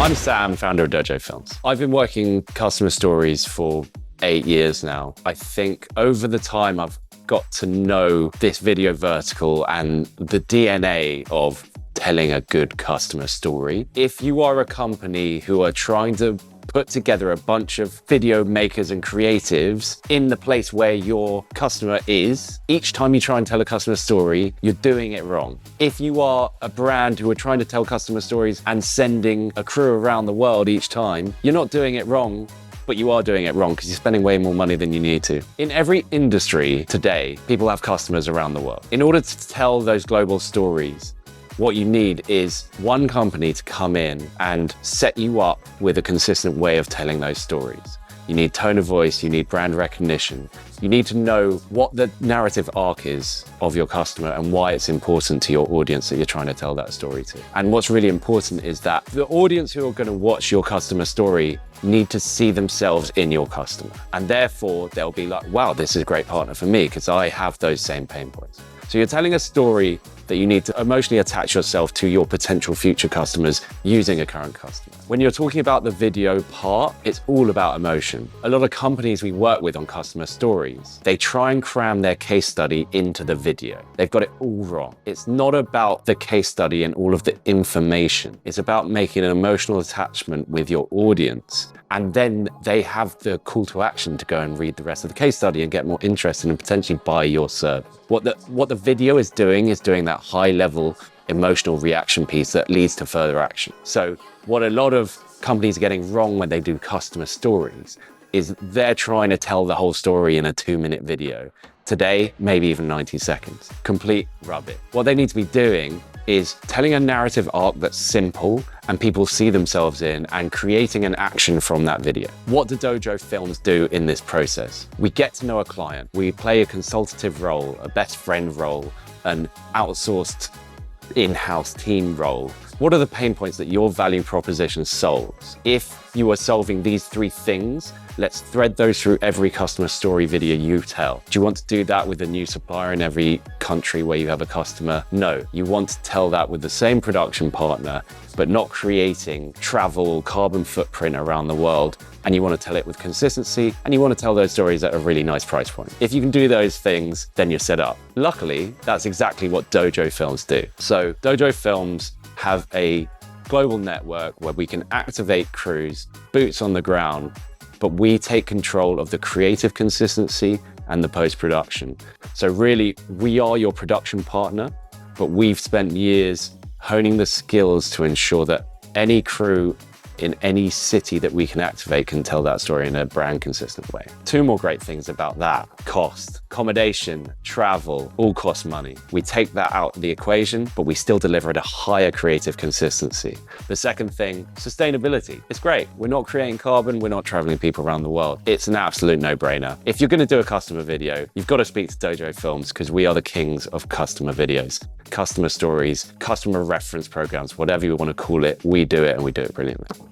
I'm Sam, founder of Dojo Films. I've been working customer stories for 8 years now. I think over the time I've got to know this video vertical and the DNA of telling a good customer story. If you are a company who are trying to put together a bunch of video makers and creatives in the place where your customer is, each time you try and tell a customer story, you're doing it wrong. If you are a brand who are trying to tell customer stories and sending a crew around the world each time, you're not doing it wrong, but you are doing it wrong because you're spending way more money than you need to. In every industry today, people have customers around the world. In order to tell those global stories, what you need is one company to come in and set you up with a consistent way of telling those stories. You need tone of voice, you need brand recognition. You need to know what the narrative arc is of your customer and why it's important to your audience that you're trying to tell that story to. And what's really important is that the audience who are going to watch your customer story need to see themselves in your customer. And therefore, they'll be like, wow, this is a great partner for me because I have those same pain points. So you're telling a story that you need to emotionally attach yourself to your potential future customers using a current customer. When you're talking about the video part, it's all about emotion. A lot of companies we work with on customer stories, they try and cram their case study into the video. They've got it all wrong. It's not about the case study and all of the information. It's about making an emotional attachment with your audience. And then they have the call to action to go and read the rest of the case study and get more interested and potentially buy your service. What the video is doing that high level emotional reaction piece that leads to further action. So what a lot of companies are getting wrong when they do customer stories is they're trying to tell the whole story in a 2-minute video. Today, maybe even 90 seconds. Complete rubbish. What they need to be doing is telling a narrative arc that's simple and people see themselves in and creating an action from that video. What do Dojo Films do in this process? We get to know a client. We play a consultative role, a best friend role, an outsourced in-house team role. What are the pain points that your value proposition solves? If you are solving these 3 things, let's thread those through every customer story video you tell. Do you want to do that with a new supplier in every country where you have a customer? No, you want to tell that with the same production partner, but not creating travel, carbon footprint around the world. And you want to tell it with consistency, and you want to tell those stories at a really nice price point. If you can do those things, then you're set up. Luckily, that's exactly what Dojo Films do. So Dojo Films have a global network where we can activate crews, boots on the ground, but we take control of the creative consistency and the post-production. So really, we are your production partner, but we've spent years honing the skills to ensure that any crew in any city that we can activate can tell that story in a brand consistent way. 2 more great things about that: cost, accommodation, travel, all cost money. We take that out of the equation, but we still deliver at a higher creative consistency. The second thing, sustainability. It's great. We're not creating carbon. We're not traveling people around the world. It's an absolute no-brainer. If you're going to do a customer video, you've got to speak to Dojo Films because we are the kings of customer videos, customer stories, customer reference programs, whatever you want to call it. We do it and we do it brilliantly.